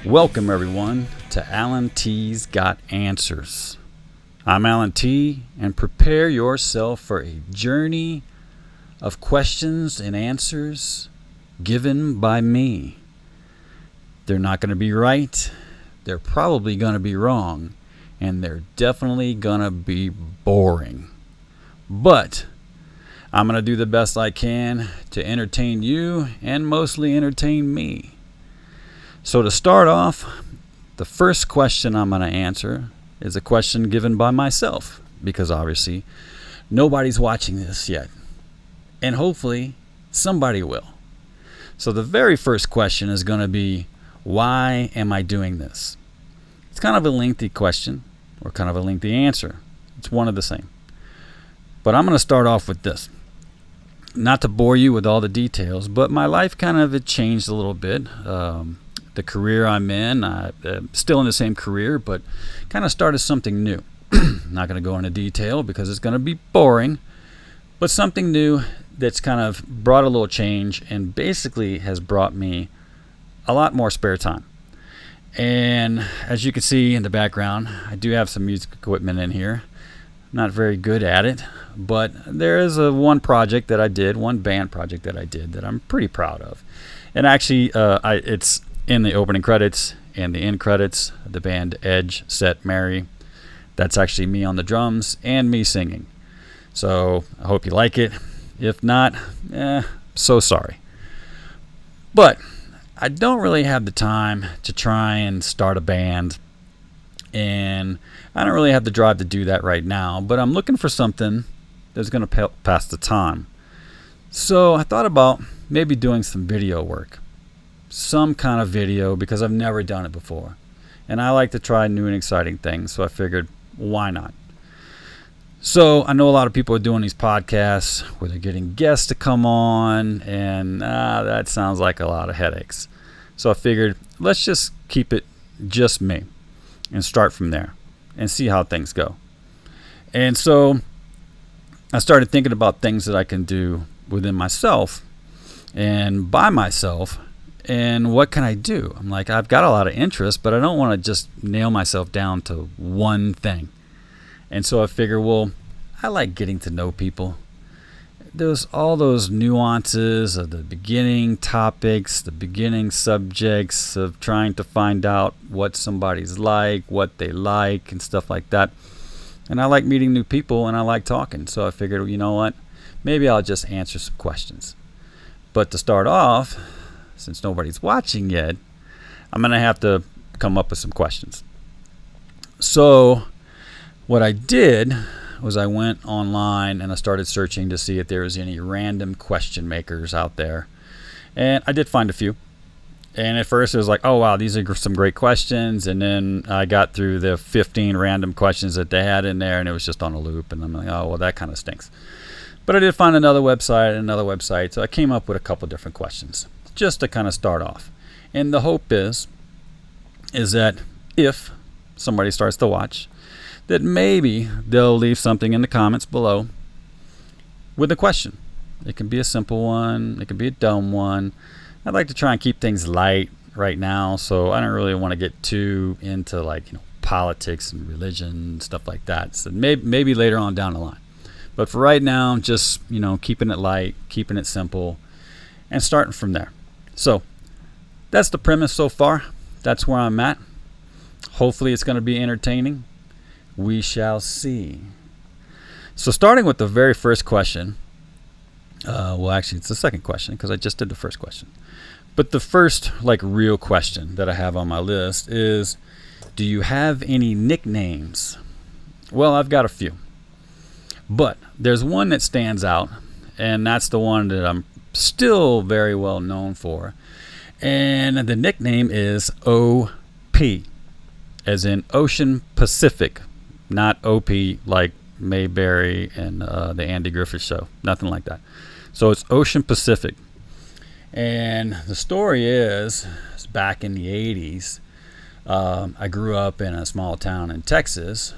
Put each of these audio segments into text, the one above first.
Welcome everyone to Alan T's Got Answers. I'm Alan T, and prepare yourself for a journey of questions and answers given by me. They're not going to be right, they're probably going to be wrong, and they're definitely going to be boring. But I'm going to do the best I can to entertain you and mostly entertain me. So to start off, the first question I'm going to answer is a question given by myself, because obviously nobody's watching this yet, and hopefully somebody will. So the very first question is going to be, why am I doing this? It's kind of a lengthy question, or kind of a lengthy answer. It's one of the same. But I'm going to start off with this. Not to bore you with all the details, but my life kind of had changed a little bit. The career I'm in, I'm still in the same career, but kind of started something new. Not going to go into detail because it's going to be boring, but something new that's kind of brought a little change and basically has brought me a lot more spare time. And as you can see in the background, I do have some music equipment in here. Not very good at it, but there is one project that I did, one band project that I did that I'm pretty proud of. And actually, it's in the opening credits and the end credits, the band Edge Set Mary. That's actually me on the drums and me singing. So I hope you like it. If not, so sorry. But I don't really have the time to try and start a band, and I don't really have the drive to do that right now, but I'm looking for something that's going to pass the time. So I thought about maybe doing some video work. Some kind of video, because I've never done it before, and I like to try new and exciting things, so I figured, why not? So I know a lot of people are doing these podcasts where they're getting guests to come on, and that sounds like a lot of headaches. So I figured, let's just keep it just me and start from there and see how things go. And so I started thinking about things that I can do within myself and by myself. And what can I do? I'm like, I've got a lot of interest, but I don't want to just nail myself down to one thing. And so I figure, well, I like getting to know people. There's all those nuances of the beginning topics, the beginning subjects of trying to find out what somebody's like, what they like, and stuff like that. And I like meeting new people, and I like talking. So I figured, you know what? Maybe I'll just answer some questions. But to start off, since nobody's watching yet, I'm going to have to come up with some questions. So what I did was I went online and I started searching to see if there was any random question makers out there. And I did find a few. And at first it was like, oh wow, these are some great questions. And then I got through the 15 random questions that they had in there, and it was just on a loop. And I'm like, oh well, that kind of stinks. But I did find another website. So I came up with a couple different questions, just to kind of start off. And the hope is that if somebody starts to watch, that maybe they'll leave something in the comments below with a question. It can be a simple one, it can be a dumb one. I'd like to try and keep things light right now, so I don't really want to get too into like, politics and religion and stuff like that. So maybe later on down the line. But for right now, just, keeping it light, keeping it simple, and starting from there. So that's the premise so far. That's where I'm at. Hopefully it's going to be entertaining. We shall see. So starting with the very first question. Well, actually, it's the second question because I just did the first question. But the first, real question that I have on my list is, do you have any nicknames? Well, I've got a few. But there's one that stands out, and that's the one that I'm still very well known for. And the nickname is OP, as in Ocean Pacific, not OP like Mayberry and the Andy Griffith Show. Nothing like that. So it's Ocean Pacific. And the story is back in the 80s, I grew up in a small town in Texas,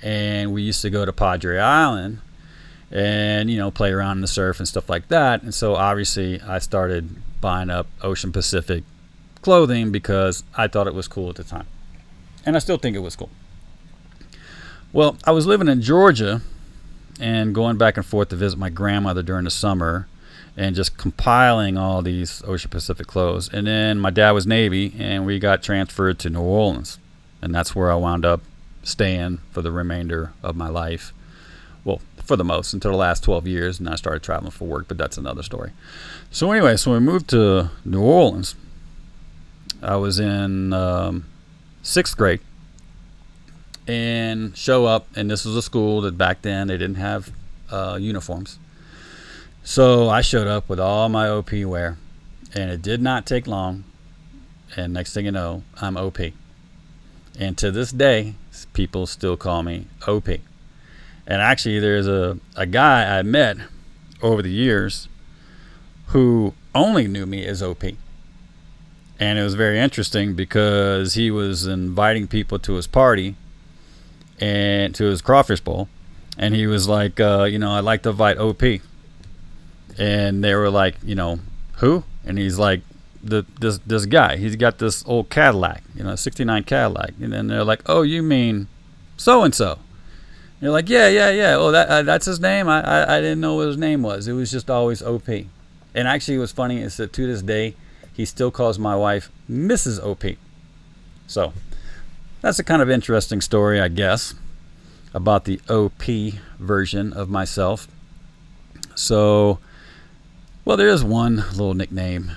and we used to go to Padre Island and, play around in the surf and stuff like that. And so obviously I started buying up Ocean Pacific clothing because I thought it was cool at the time. And I still think it was cool. Well, I was living in Georgia and going back and forth to visit my grandmother during the summer and just compiling all these Ocean Pacific clothes. And then my dad was Navy, and we got transferred to New Orleans. And that's where I wound up staying for the remainder of my life. Well, for the most, until the last 12 years, and I started traveling for work, but that's another story. So anyway, so we moved to New Orleans. I was in 6th grade, and show up, and this was a school that back then they didn't have uniforms. So I showed up with all my OP wear, and it did not take long, and next thing you know, I'm OP. And to this day, people still call me OP. And actually, there's a guy I met over the years who only knew me as OP. And it was very interesting because he was inviting people to his party and to his crawfish bowl. And he was like, I'd like to invite OP. And they were like, who? And he's like, this guy. He's got this old Cadillac, 69 Cadillac. And then they're like, oh, you mean so-and-so? You're like, yeah. Oh, that's his name? I didn't know what his name was. It was just always OP. And actually, what's funny is that to this day, he still calls my wife Mrs. OP. So that's a kind of interesting story, I guess, about the OP version of myself. So, well, there is one little nickname.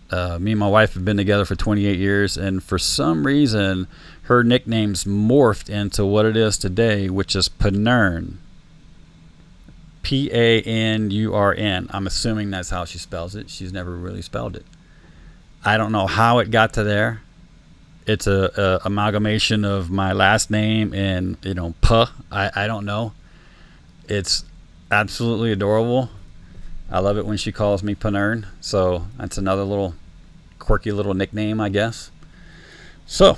Me and my wife have been together for 28 years, and for some reason, her nickname's morphed into what it is today, which is Panurn. Panurn. I'm assuming that's how she spells it. She's never really spelled it. I don't know how it got to there. It's a amalgamation of my last name and, I don't know. It's absolutely adorable. I love it when she calls me Panurn. So that's another little quirky little nickname, I guess. So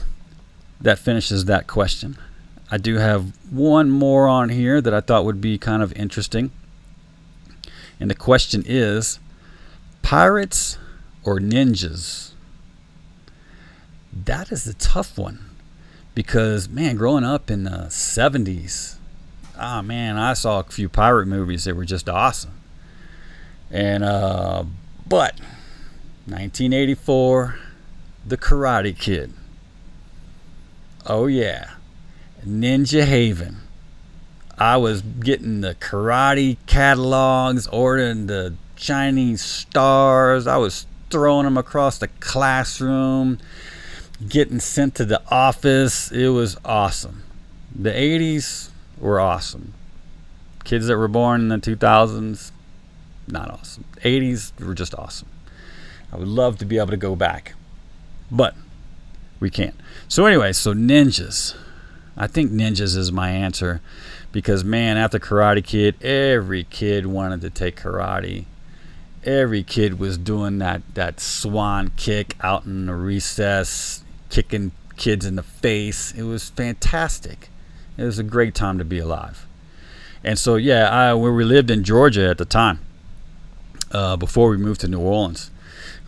that finishes that question. I do have one more on here that I thought would be kind of interesting. And the question is, pirates or ninjas? That is a tough one. Because, man, growing up in the 70s, I saw a few pirate movies that were just awesome. And but 1984, The Karate Kid. Oh yeah, Ninja Haven. I was getting the karate catalogs, ordering the Chinese stars. I was throwing them across the classroom, getting sent to the office. It was awesome. The 80s were awesome. Kids that were born in the 2000s, not awesome. 80s were just awesome. I would love to be able to go back, but we can't. So anyway, so ninjas. I think ninjas is my answer because, man, after Karate Kid, every kid wanted to take karate. Every kid was doing that swan kick out in the recess, kicking kids in the face. It was fantastic. It was a great time to be alive. And so, yeah, we lived in Georgia at the time, before we moved to New Orleans.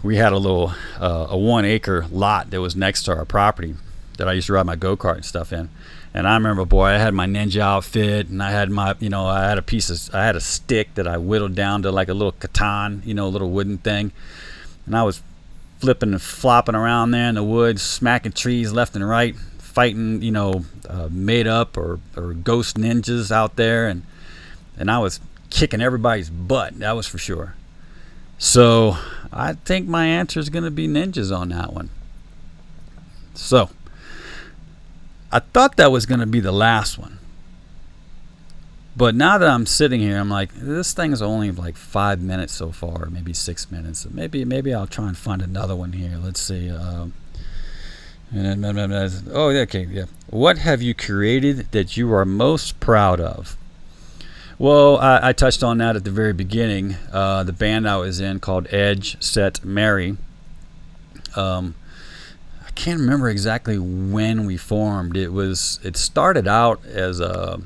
we had a little a 1 acre lot that was next to our property that I used to ride my go-kart and stuff in. And I remember, boy, I had my ninja outfit, and I had my, I had a stick that I whittled down to like a little katan, a little wooden thing. And I was flipping and flopping around there in the woods, smacking trees left and right, fighting, made up or ghost ninjas out there. And I was kicking everybody's butt, that was for sure. So I think my answer is going to be ninjas on that one. So I thought that was going to be the last one. But now that I'm sitting here, I'm like, this thing is only like 5 minutes so far, maybe 6 minutes. So maybe I'll try and find another one here. Let's see. Okay, yeah. What have you created that you are most proud of? Well, I touched on that at the very beginning. The band I was in called Edge Set Mary. I can't remember exactly when we formed. It started out as a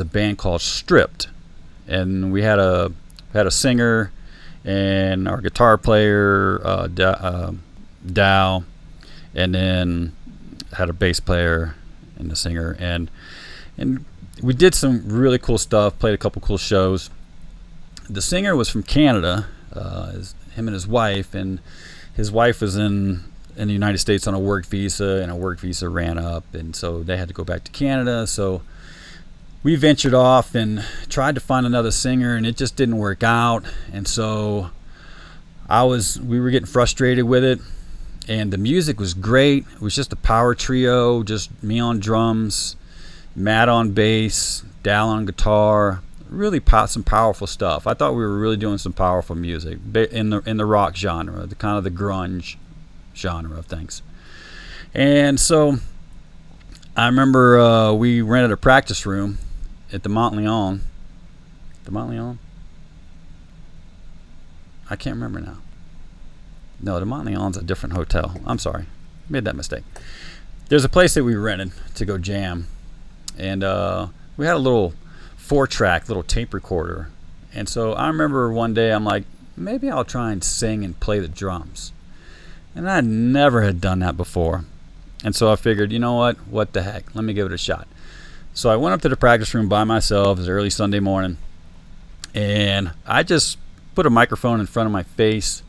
band called Stripped, and we had a singer and our guitar player Dow, and then had a bass player and the singer, and we did some really cool stuff, played a couple cool shows. The singer was from Canada, him and his wife, and his wife was in the United States on a work visa, and a work visa ran up, and so they had to go back to Canada. So we ventured off and tried to find another singer, and it just didn't work out. And so we were getting frustrated with it, and the music was great. It was just a power trio, just me on drums, Matt on bass, Dal on guitar, really some powerful stuff. I thought we were really doing some powerful music in the rock genre, the kind of the grunge genre of things. And so I remember we rented a practice room at the Montleon. I can't remember now. No, the Montleon's a different hotel. I'm sorry, made that mistake. There's a place that we rented to go jam, and we had a little 4-track little tape recorder. And so I remember one day I'm like, maybe I'll try and sing and play the drums. And I never had done that before. And so I figured, you know what the heck, let me give it a shot. So I went up to the practice room by myself. It was early Sunday morning, and I just put a microphone in front of my face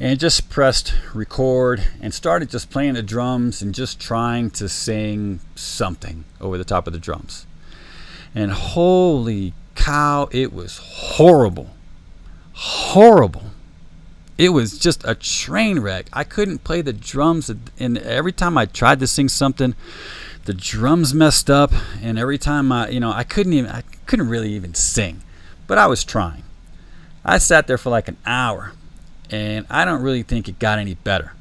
and just pressed record and started just playing the drums and just trying to sing something over the top of the drums. And holy cow, it was horrible. It was just a train wreck. I couldn't play the drums, and every time I tried to sing something, the drums messed up, and every time I couldn't really even sing, but I was trying. I sat there for like an hour, and I don't really think it got any better.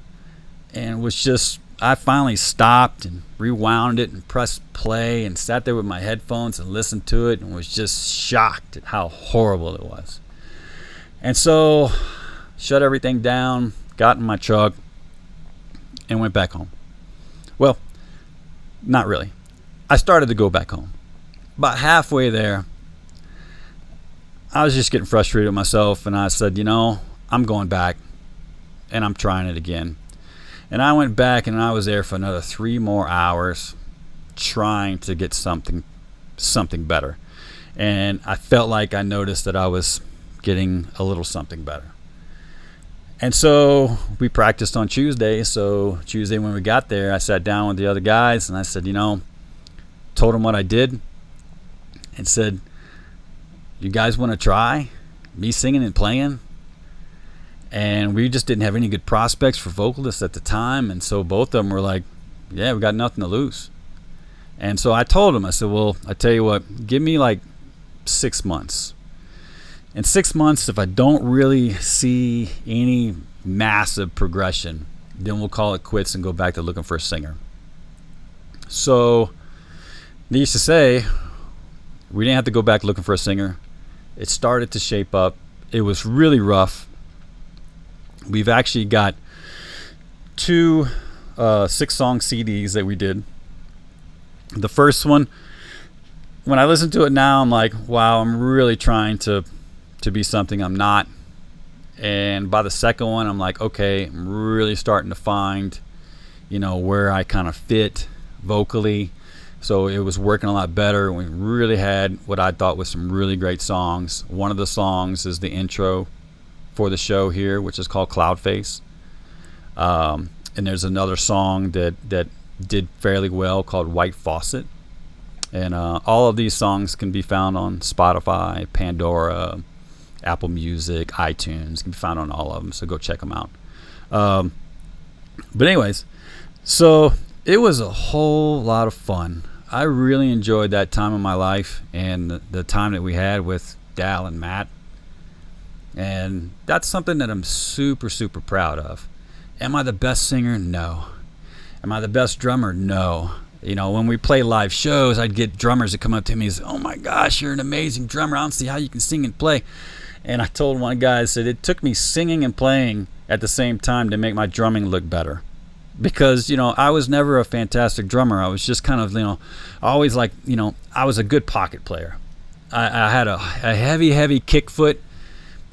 And it was just, I finally stopped and rewound it and pressed play and sat there with my headphones and listened to it and was just shocked at how horrible it was. And so shut everything down, got in my truck, and went back home. Well, not really. I started to go back home. About halfway there, I was just getting frustrated with myself, and I said, I'm going back, and I'm trying it again. And I went back, and I was there for another 3 more hours trying to get something better. And I felt like I noticed that I was getting a little something better. And so we practiced on Tuesday. So Tuesday when we got there, I sat down with the other guys and I said, told them what I did and said, you guys want to try me singing and playing? And we just didn't have any good prospects for vocalists at the time. And so both of them were like, yeah, we got nothing to lose. And so I told them, I said, well, I tell you what, give me like 6 months. In 6 months, if I don't really see any massive progression, then we'll call it quits and go back to looking for a singer. So, needless to say, we didn't have to go back looking for a singer. It started to shape up. It was really rough. We've actually got 2 6-song CDs that we did. The first one, when I listen to it now, I'm like, wow, I'm really trying to be something I'm not. And by the second one, I'm like, okay, I'm really starting to find, where I kind of fit vocally. So it was working a lot better. We really had what I thought was some really great songs. One of the songs is the intro for the show here, which is called Cloudface. And there's another song that did fairly well called White Faucet. And all of these songs can be found on Spotify, Pandora, Apple Music, iTunes. Can be found on all of them, so go check them out. But anyways, so it was a whole lot of fun. I really enjoyed that time of my life and the time that we had with Dal and Matt. And that's something that I'm super, super proud of. Am I the best singer? No. Am I the best drummer? No. When we play live shows, I'd get drummers that come up to me and say, oh my gosh, you're an amazing drummer. I don't see how you can sing and play. And I told one guy, I said, it took me singing and playing at the same time to make my drumming look better. Because, I was never a fantastic drummer. I was just kind of, always like, I was a good pocket player. I had a heavy kick foot,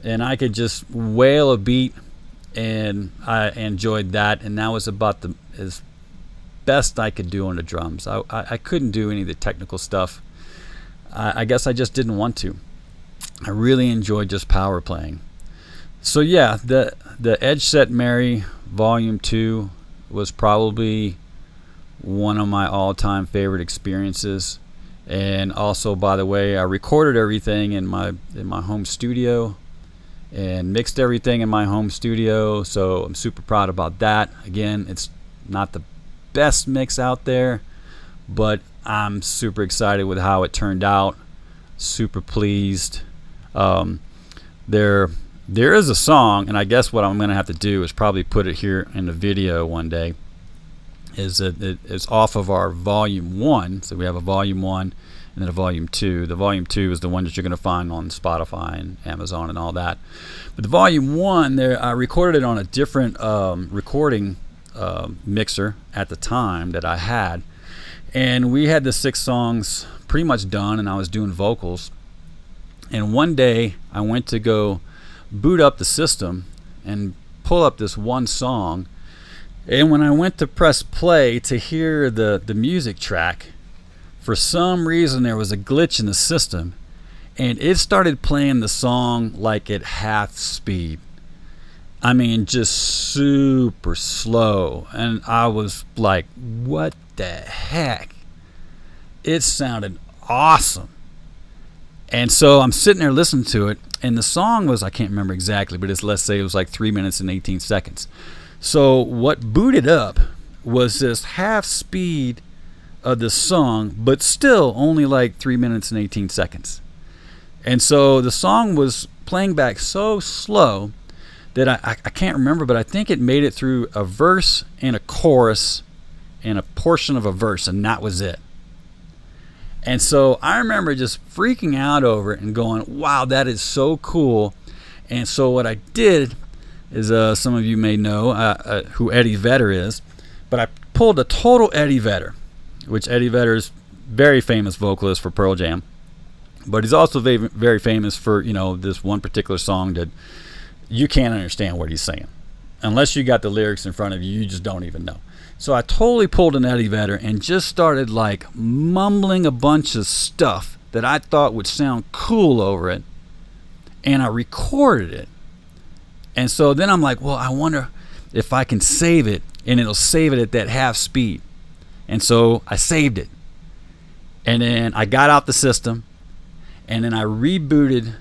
and I could just wail a beat, and I enjoyed that. And that was about as best I could do on the drums. I couldn't do any of the technical stuff. I guess I just didn't want to. I really enjoyed just power playing. So yeah, the Edge Set Mary Volume 2 was probably one of my all-time favorite experiences. And also, by the way, I recorded everything in my home studio and mixed everything in my home studio, so I'm super proud about that. Again, it's not the best mix out there, but I'm super excited with how it turned out. Super pleased. There is a song, and I guess what I'm going to have to do is probably put it here in the video one day. Is that it's off of our Volume 1. So we have a Volume 1 and then a Volume 2. The Volume 2 is the one that you're going to find on Spotify and Amazon and all that. But the Volume 1, I recorded it on a different recording mixer at the time that I had. And we had the 6 songs pretty much done, and I was doing vocals. And one day I went to go boot up the system and pull up this one song. And when I went to press play to hear the music track, for some reason there was a glitch in the system, and it started playing the song like at half speed. I mean, just super slow. And I was like, what the heck? It sounded awesome. And so I'm sitting there listening to it, and the song was, I can't remember exactly, but let's say it was like 3 minutes and 18 seconds. So what booted up was this half speed of the song, but still only like 3 minutes and 18 seconds. And so the song was playing back so slow that I can't remember, but I think it made it through a verse and a chorus and a portion of a verse, and that was it. And so I remember just freaking out over it and going, wow, that is so cool. And so what I did is, some of you may know who Eddie Vedder is, but I pulled a total Eddie Vedder, which Eddie Vedder is very famous vocalist for Pearl Jam, but he's also very famous for, this one particular song that you can't understand what he's saying. Unless you got the lyrics in front of you, you just don't even know. So I totally pulled an Eddie Vedder and just started like mumbling a bunch of stuff that I thought would sound cool over it, and I recorded it. And so then I'm like, well, I wonder if I can save it, and it'll save it at that half speed. And so I saved it. And then I got out the system, and then I rebooted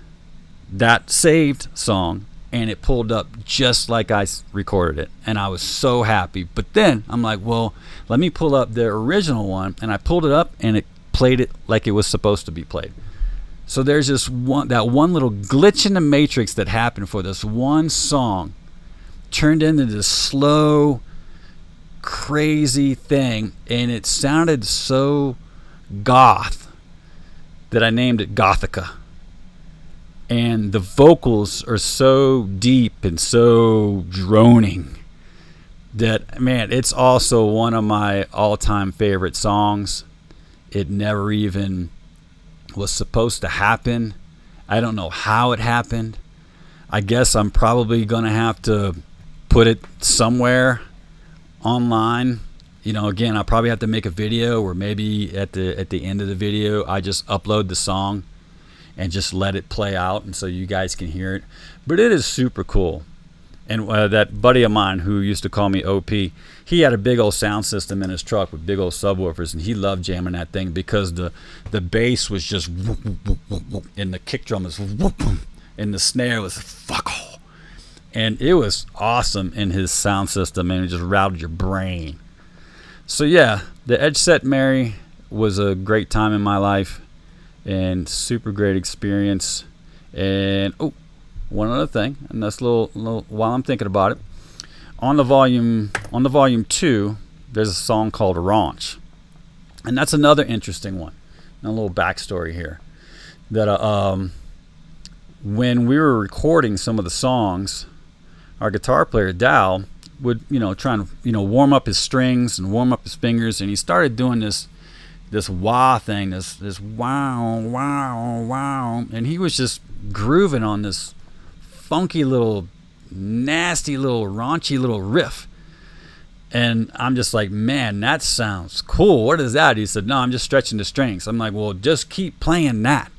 that saved song, and it pulled up just like I recorded it. And I was so happy. But then I'm like, well, let me pull up the original one. And I pulled it up, and it played it like it was supposed to be played. So there's just that one little glitch in the matrix that happened for this one song turned into this slow, crazy thing, and it sounded so goth that I named it Gothica. And the vocals are so deep and so droning that, man, it's also one of my all-time favorite songs. It never even was supposed to happen. I don't know how it happened, I guess I'm probably gonna have to put it somewhere online. Again, I'll probably have to make a video, or maybe at the end of the video I just upload the song and just let it play out, and so you guys can hear it. But it is super cool. And that buddy of mine who used to call me OP, he had a big old sound system in his truck with big old subwoofers, and he loved jamming that thing because the bass was just whoop, whoop, whoop, whoop, whoop, and the kick drum was whoop, whoop, and the snare was fuck all. And it was awesome in his sound system, and it just routed your brain. So yeah, the Edge Set Mary was a great time in my life and super great experience. And one other thing, and that's a little while I'm thinking about it. On the volume 2, there's a song called Raunch, and that's another interesting one. And a little backstory here, that when we were recording some of the songs, our guitar player Dal would try and warm up his strings and warm up his fingers, and he started doing this wah thing, this wow wow wow, and he was just grooving on this funky little nasty little raunchy little riff. And I'm just like, man, that sounds cool. What is that? He said, no, I'm just stretching the strings. I'm like, well, just keep playing that.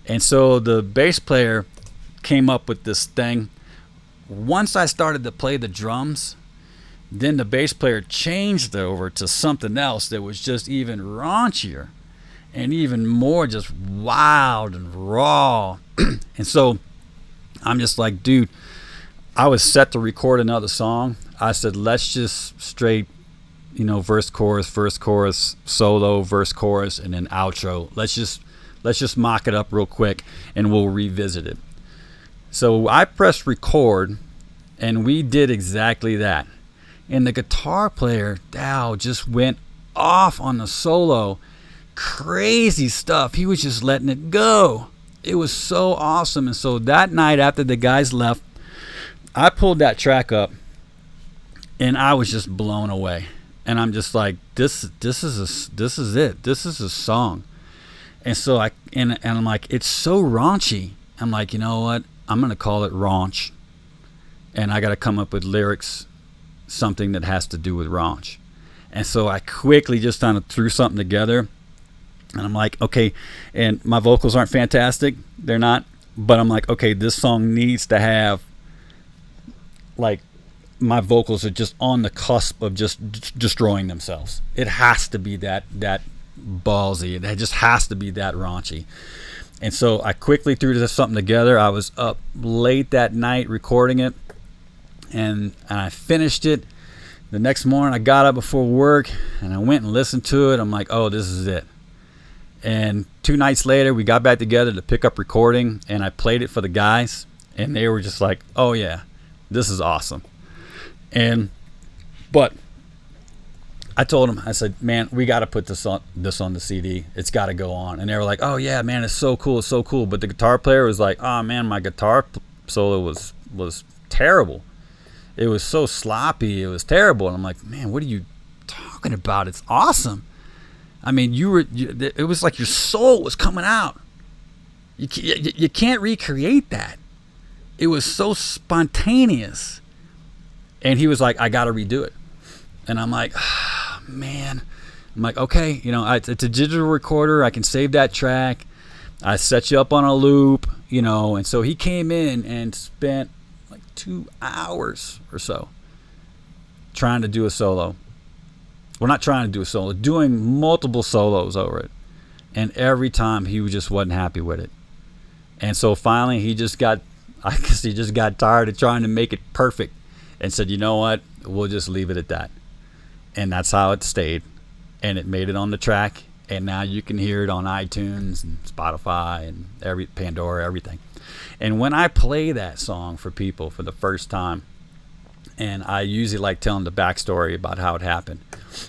And so the bass player came up with this thing. Once I started to play the drums, then the bass player changed over to something else that was just even raunchier and even more just wild and raw. And so I'm just like, dude, I was set to record another song. I said, let's just straight, verse, chorus, solo, verse, chorus, and then outro. Let's just mock it up real quick, and we'll revisit it. So I pressed record, and we did exactly that. And the guitar player, Dal, just went off on the solo. Crazy stuff. He was just letting it go. It was so awesome. And so that night after the guys left, I pulled that track up, and I was just blown away. And I'm just like, this is it. This is a song. And so I'm like, it's so raunchy. I'm like, you know what? I'm gonna call it Raunch, and I got to come up with lyrics, something that has to do with raunch. And so I quickly just kind of threw something together, and I'm like, okay. And my vocals aren't fantastic, they're not, but I'm like, okay, this song needs to have, like, my vocals are just on the cusp of just destroying themselves. It has to be that ballsy. It just has to be that raunchy. And so I quickly threw something together. I was up late that night recording it, and I finished it. The next morning I got up before work, and I went and listened to it. I'm like, oh, this is it. And 2 nights later, we got back together to pick up recording, and I played it for the guys, and they were just like, oh yeah, this is awesome. But I told them, I said, man, we got to put this on the CD. It's got to go on. And they were like, oh yeah, man, it's so cool, it's so cool. But the guitar player was like, oh man, my guitar solo was terrible. It was so sloppy, it was terrible. And I'm like, man, what are you talking about? It's awesome. I mean, it was like your soul was coming out. You can't recreate that. It was so spontaneous. And he was like, I got to redo it. And I'm like, oh, man. I'm like, okay, it's a digital recorder. I can save that track. I set you up on a loop, And so he came in and spent like 2 hours or so trying to do a solo. Well, not trying to do a solo, doing multiple solos over it. And every time he just wasn't happy with it. And so finally I guess he just got tired of trying to make it perfect and said, you know what, we'll just leave it at that. And that's how it stayed. And it made it on the track. And now you can hear it on iTunes and Spotify and Pandora, everything. And when I play that song for people for the first time, and I usually like telling the backstory about how it happened,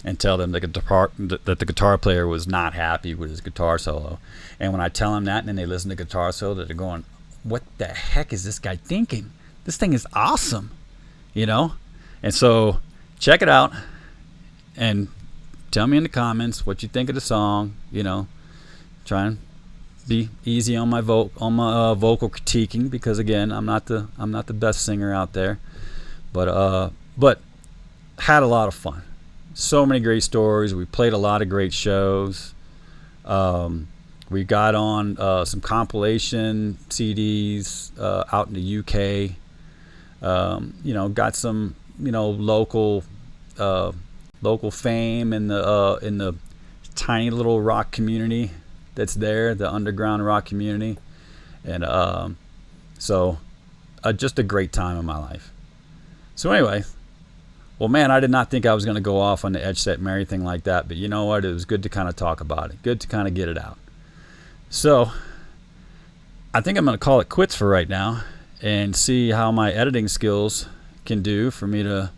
and tell them that the guitar player was not happy with his guitar solo. And when I tell them that, and then they listen to the guitar solo, they're going, what the heck is this guy thinking? This thing is awesome, And so check it out and tell me in the comments what you think of the song. Try and be easy on my vocal critiquing, because again, I'm not the best singer out there, but had a lot of fun. So many great stories. We played a lot of great shows. We got on some compilation CDs out in the UK. Got some local fame in the tiny little rock community that's there, the underground rock community, and so just a great time in my life. So anyway, well, man, I did not think I was going to go off on the Edge Set Mary thing like that, but you know what? It was good to kind of talk about it. Good to kind of get it out. So I think I'm going to call it quits for right now and see how my editing skills can do for me to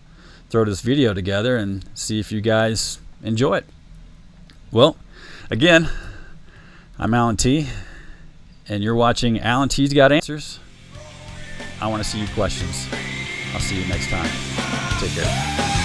throw this video together and see if you guys enjoy it. Well, again, I'm Alan T, and you're watching Alan T's Got Answers. I want to see your questions. I'll see you next time. Take care.